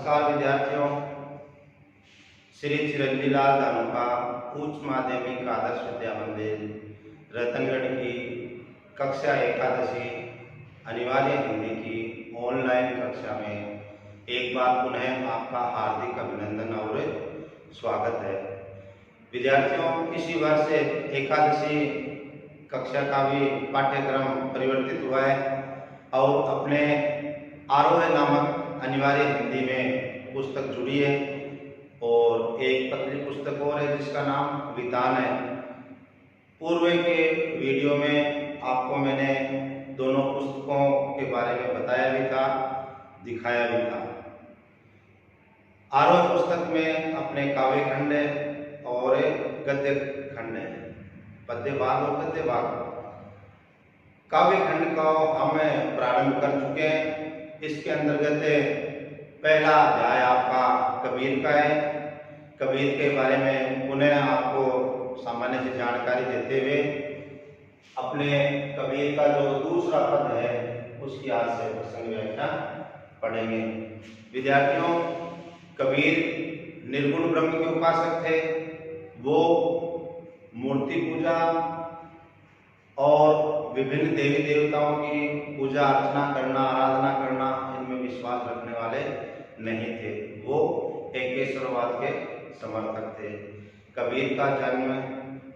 नमस्कार विद्यार्थियों। श्री चिरंजीलाल धानुका उच्च माध्यमिक आदर्श विद्या मंदिर रतनगढ़ की कक्षा एकादशी अनिवार्य हिंदी की ऑनलाइन कक्षा में एक बार पुनः आपका हार्दिक अभिनंदन और स्वागत है। विद्यार्थियों, इसी वर्ष एकादशी कक्षा का भी पाठ्यक्रम परिवर्तित हुआ है और अपने आरोह नामक अनिवार्य हिंदी में पुस्तक जुड़ी है और एक पतली पुस्तक और है जिसका नाम वितान है। पूर्व के वीडियो में आपको मैंने दोनों पुस्तकों के बारे में बताया भी था, दिखाया भी था। आरोह पुस्तक में अपने काव्य खंड है और गद्य खंड है, पद्य भाग और गद्य भाग। काव्य खंड का हम प्रारंभ कर चुके हैं। इसके अंतर्गत पहला अध्याय आपका कबीर का है। कबीर के बारे में पुनः आपको सामान्य से जानकारी देते हुए अपने कबीर का जो दूसरा पद है उसकी आज से प्रसंग व्याख्या पढ़ेंगे। विद्यार्थियों, कबीर निर्गुण ब्रह्म के उपासक थे। वो मूर्ति पूजा और विभिन्न देवी देवताओं की पूजा अर्चना करना, आराधना करना, इनमें विश्वास रखने वाले नहीं थे। वो एकेश्वरवाद के समर्थक थे। कबीर का जन्म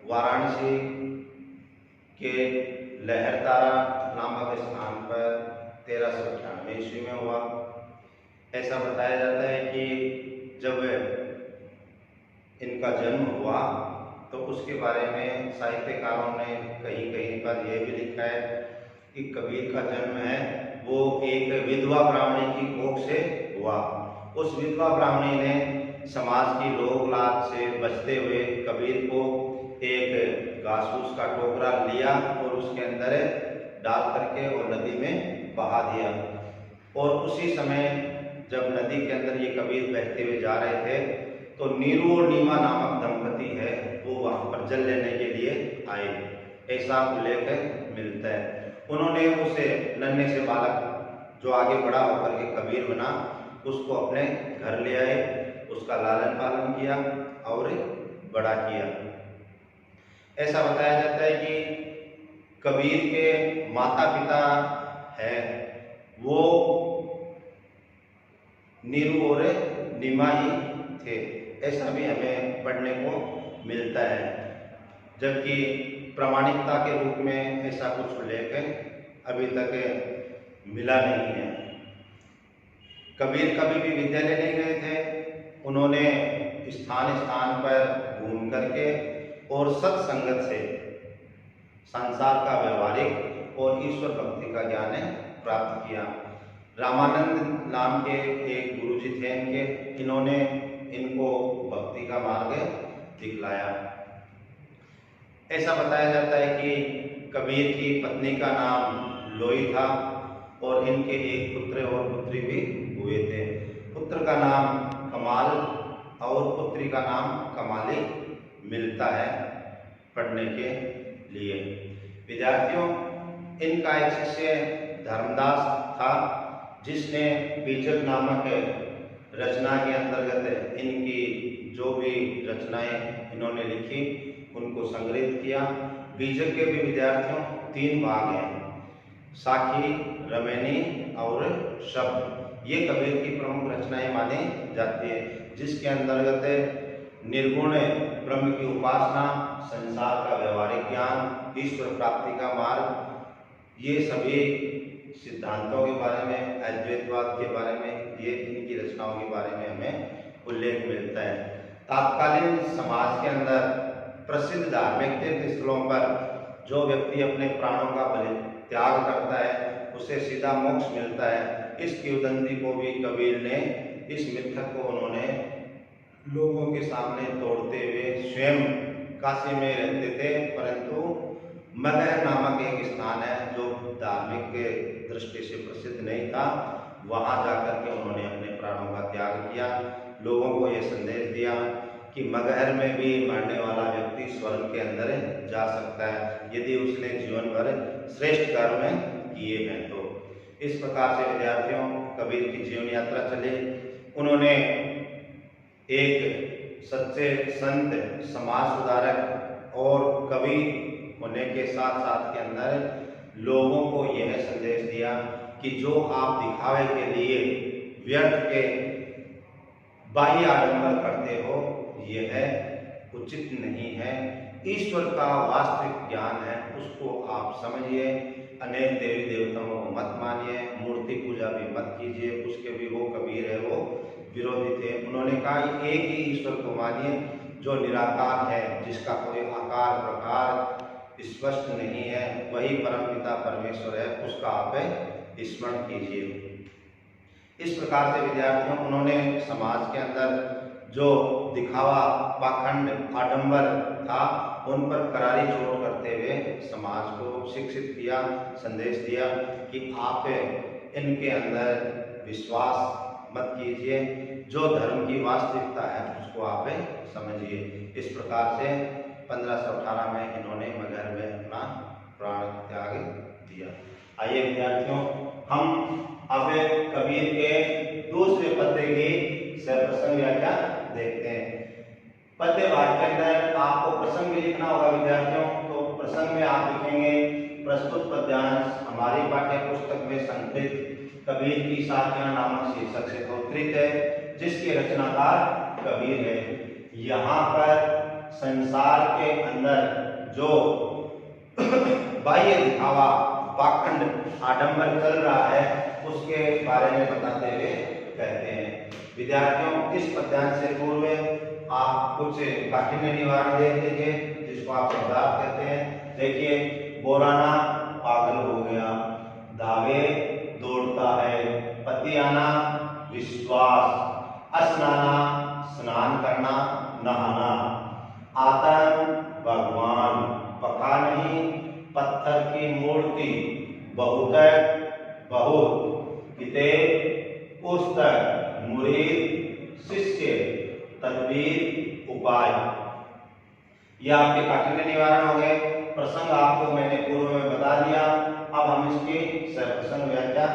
वाराणसी के लहरतारा नामक स्थान पर 1398 ईस्वी में हुआ। ऐसा बताया जाता है कि जब इनका जन्म हुआ तो उसके बारे में साहित्यकारों ने कहीं कहीं पर यह भी लिखा है कि कबीर का जन्म है वो एक विधवा ब्राह्मणी की कोख से हुआ। उस विधवा ब्राह्मणी ने समाज की लोक लाज से बचते हुए कबीर को एक घास फूस का टोकरा लिया और उसके अंदर डाल करके वो नदी में बहा दिया। और उसी समय जब नदी के अंदर ये कबीर बहते हुए जा रहे थे तो नीरू और नीमा नामक दंपति है वो वहाँ पर जल लेने के लिए आए, ऐसा उल्लेख मिलता है। उन्होंने उसे नन्हे से बालक जो आगे बड़ा होकर के कबीर बना उसको अपने घर ले आए, उसका लालन पालन किया और बड़ा किया। ऐसा बताया जाता है कि कबीर के माता पिता है वो नीरू और नीमा ही थे, ऐसा भी हमें पढ़ने को मिलता है। जबकि प्रामाणिकता के रूप में ऐसा कुछ उल्लेख अभी तक मिला नहीं है। कबीर कभी भी विद्यालय नहीं गए थे। उन्होंने स्थान स्थान पर घूम करके और सत्संगत से संसार का व्यवहारिक और ईश्वर भक्ति का ज्ञान प्राप्त किया। रामानंद नाम के एक गुरुजी थे इन्होंने इनको भक्ति का मार्ग दिखलाया। ऐसा बताया जाता है कि कबीर की पत्नी का नाम लोई था और इनके एक पुत्र और पुत्री भी हुए थे। पुत्र का नाम कमाल और पुत्री का नाम कमाली मिलता है पढ़ने के लिए। विद्यार्थियों, इनका एक शिष्य धर्मदास था जिसने बीजक नामक रचना के अंतर्गत इनकी जो भी रचनाएं इन्होंने लिखी उनको संग्रहित किया। बीजक के भी विद्यार्थियों 3 भाग हैं, साखी, रमैनी और शब्द। ये कबीर की प्रमुख रचनाएं मानी जाती है जिसके अंतर्गत निर्गुण ब्रह्म की उपासना, संसार का व्यवहारिक ज्ञान, ईश्वर प्राप्ति का मार्ग, ये सभी सिद्धांतों के बारे में, अद्वैतवाद के बारे में, ये इनकी रचनाओं के बारे में हमें उल्लेख मिलता है। तात्कालीन समाज के अंदर प्रसिद्ध धार्मिक तीर्थ स्थलों पर जो व्यक्ति अपने प्राणों का त्याग करता है उसे सीधा मोक्ष मिलता है। इस किंवदंती को भी कबीर ने, इस मिथक को उन्होंने लोगों के सामने तोड़ते हुए स्वयं काशी में रहते थे, परंतु मगहर नामक एक स्थान है जो धार्मिक दृष्टि से प्रसिद्ध नहीं था, वहां जाकर के उन्होंने अपने प्राणों का त्याग किया। लोगों को यह संदेश दिया कि मगहर में भी मरने वाला व्यक्ति स्वर्ग के अंदर जा सकता है यदि उसने जीवन भर श्रेष्ठ कर्म किए हैं तो। इस प्रकार से विद्यार्थियों कबीर की जीवन यात्रा चली। उन्होंने एक सच्चे संत, समाज सुधारक और कवि होने के साथ साथ के अंदर लोगों को यह संदेश दिया कि जो आप दिखावे के लिए व्यर्थ के बाह्य आडंबर करते हो यह उचित नहीं है। ईश्वर का वास्तविक ज्ञान है, उसको आप समझिए। अनेक देवी देवताओं को मत मानिए, मूर्ति पूजा भी मत कीजिए, उसके भी वो कबीर है, वो विरोधी थे। उन्होंने कहा एक ही ईश्वर को मानिए जो निराकार है, जिसका कोई आकार प्रकार स्पष्ट नहीं है, वही परमपिता परमेश्वर है, उसका आप स्मरण कीजिए। इस प्रकार से विद्यार्थियों उन्होंने समाज के अंदर जो दिखावा, पाखंड, आडंबर था उन पर करारी चोट करते हुए समाज को शिक्षित किया, संदेश दिया कि आप इनके अंदर विश्वास मत कीजिए, जो धर्म की वास्तविकता है उसको आप समझिए। इस प्रकार से 1518 में इन्होंने मगहर में अपना प्राण त्याग दिया। आइए विद्यार्थियों हम अब कबीर के दूसरे पद्य की प्रसंग व्याख्या देखते हैं। पद्य भाग के अंदर आपको प्रसंग भी लिखना होगा विद्यार्थियों। तो प्रसंग में आप लिखेंगे प्रस्तुत पद्यांश हमारी पाठ्य पुस्तक में संकलित कबीर की साखियां नामक शीर्षक से अवतरित है, जिसके रचनाकार कबीर है। यहाँ पर संसार के अंदर जो बाह्य दिखावा, पाखंड, आडंबर चल रहा है उसके बारे में बताते हुए कहते हैं। विद्यार्थियों इस पद्यांश से पूर्व आप कुछ काठिन्य निवारण देख लीजिए, जिसको आप पदार्थ कहते हैं। देखिए, बोराना पागल हो गया, धागे दौड़ता है, पतियाना विश्वास, स्नाना स्नान करना, नहाना, आतन भगवान, पका नहीं पत्थर की मूर्ति, बहुत किते पुस्तक, मुरीद शिष्य, तदबीर उपाय। यह आपके काठिन्य निवारण हो गए। प्रसंग आपको मैंने पूर्व में बता दिया। अब हम इसकी प्रसंग व्याख्या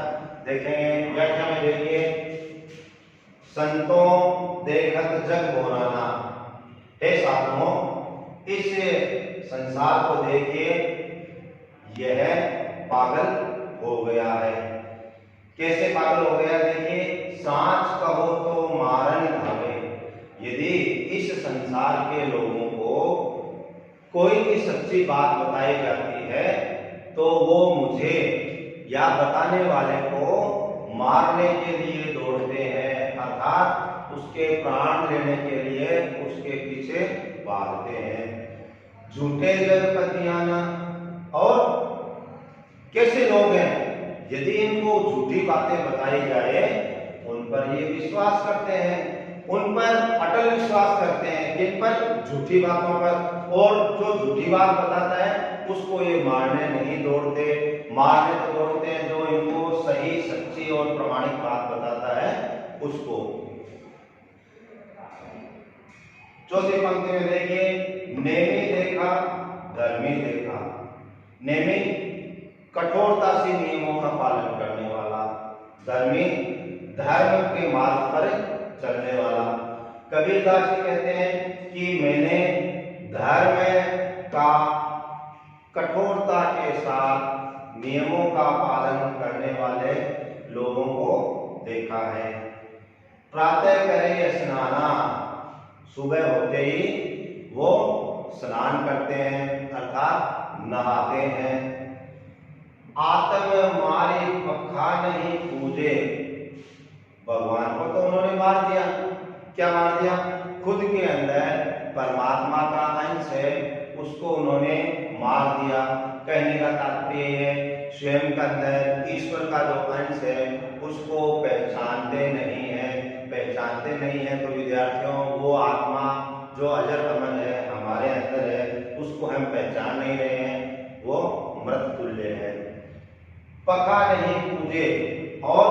देखेंगे। व्याख्या में देखिए, संतों देखत जग बोराना, हे साधुओं इस संसार को देखिए, यह पागल हो गया है। कैसे पागल हो गया? देखिए, सांच कहो तो मारन भावे। यदि इस संसार के लोगों को कोई भी सच्ची बात बताई जाती है तो वो मुझे या बताने वाले को मारने के लिए दौड़ते हैं, अर्थात उसके प्राण लेने के लिए उसके पीछे भागते हैं। झूठे जगपतियाना, और कैसे लोग हैं यदि इनको झूठी बातें बताई जाए उन पर ये विश्वास करते हैं, उन पर अटल विश्वास करते हैं। किन पर? झूठी बातों पर। और जो झूठी बात बताता है उसको ये मारने नहीं दौड़ते, मारने तो दौड़ते हैं जो इनको सही, सच्ची और प्रमाणिक बात बताता है उसको। चौथी पंक्ति में देखिए, नेमी देखा धर्मी देखा। नेमी कठोरता से नियमों का पालन करने वाला, धर्मी धर्म के मार्ग पर चलने वाला। कबीरदास जी कहते हैं कि मैंने धर्म का कठोरता के साथ नियमों का पालन करने वाले लोगों को देखा है। प्रातः करे स्नाना, सुबह होते ही वो स्नान करते हैं अर्थात नहाते हैं। आत्म मारे पखा नहीं पूजे, भगवान को तो उन्होंने मार दिया। क्या मार दिया? खुद के अंदर परमात्मा का अंश है उसको उन्होंने मार दिया। कहने का तात्पर्य है स्वयं के अंदर ईश्वर का जो अंश है उसको पहचानते नहीं है। पहचानते नहीं है तो विद्यार्थियों वो आत्मा जो अजर अमर है हमारे अंदर है उसको हम पहचान नहीं रहे हैं, वो मृत तुल्य है। पखा नहीं पूजे, और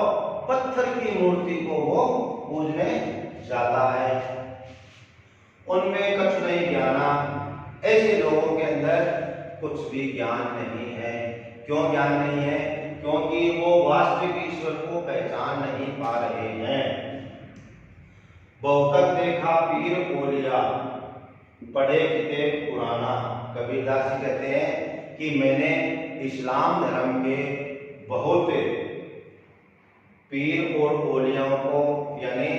पत्थर की मूर्ति को वो पूजने जाता है। उनमें कुछ नहीं ज्ञाना, ऐसे लोगों के अंदर कुछ भी ज्ञान नहीं है। क्यों ज्ञान नहीं है? क्योंकि वो वास्तविक ईश्वर को पहचान नहीं पा रहे हैं। बहुतक देखा पीर ओलिया, पढ़े किताब पुराना। कबीरदास जी कहते हैं कि मैंने इस्लाम धर्म के बहुत पीर और ओलियाओं को यानी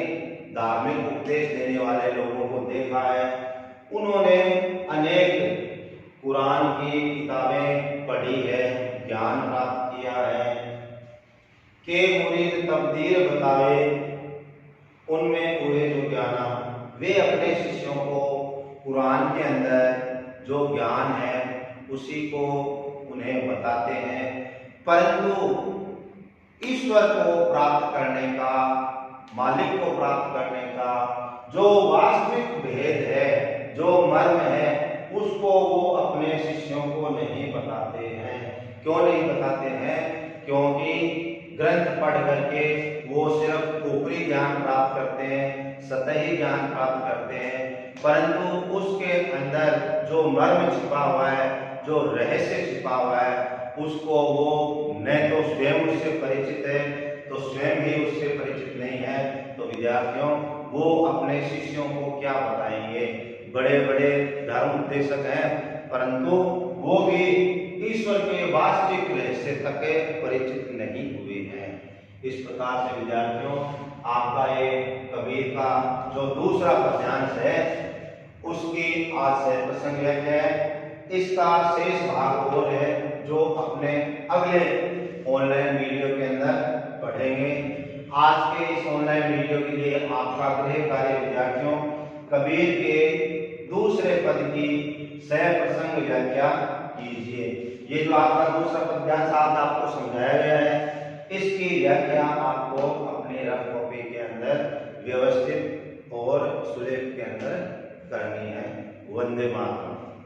धार्मिक उपदेश देने वाले लोगों को देखा है। उन्होंने अनेक कुरान की किताबें पढ़ी है, ज्ञान प्राप्त किया है। के मुरीद तब्दील बतावे, उनमें हुए जो ज्ञाना, वे अपने शिष्यों को कुरान के अंदर जो ज्ञान है उसी को उन्हें बताते हैं। परंतु ईश्वर को प्राप्त करने का, मालिक को प्राप्त करने का जो वास्तविक भेद है, जो मर्म है, उसको वो अपने शिष्यों को नहीं बताते हैं। क्यों नहीं बताते हैं? क्योंकि ग्रंथ पढ़ करके वो सिर्फ ऊपरी ज्ञान प्राप्त करते हैं, सतही ज्ञान प्राप्त करते हैं, परंतु उसके अंदर जो मर्म छिपा हुआ है, जो रहस्य छिपा हुआ है, उसको वो न तो स्वयं उससे परिचित है, तो स्वयं ही उससे परिचित नहीं है। तो विद्यार्थियों, वो अपने शिष्यों को क्या बताएंगे? बड़े बड़े धर्म उपदेशक हैं, परंतु वो भी ईश्वर के वास्तविक रहस्य तक परिचित नहीं हुए हैं। इस प्रकार से विद्यार्थियों, आपका ये कबीर का जो दूसरा पद्यांश है उसकी आज से प्रसंग है। इसका शेष भाग और है जो अपने अगले ऑनलाइन वीडियो के अंदर पढ़ेंगे। आज के इस ऑनलाइन वीडियो के लिए आपका गृह कार्य विद्यार्थियों, कबीर के दूसरे पद की सह प्रसंग व्याख्या कीजिए। ये जो आपका दूसरा पद्यांश आज आपको समझाया गया है, इसकी व्याख्या आपको अपने रफ कॉपी के अंदर व्यवस्थित और सुलेख के अंदर करनी है। वंदे मातरम।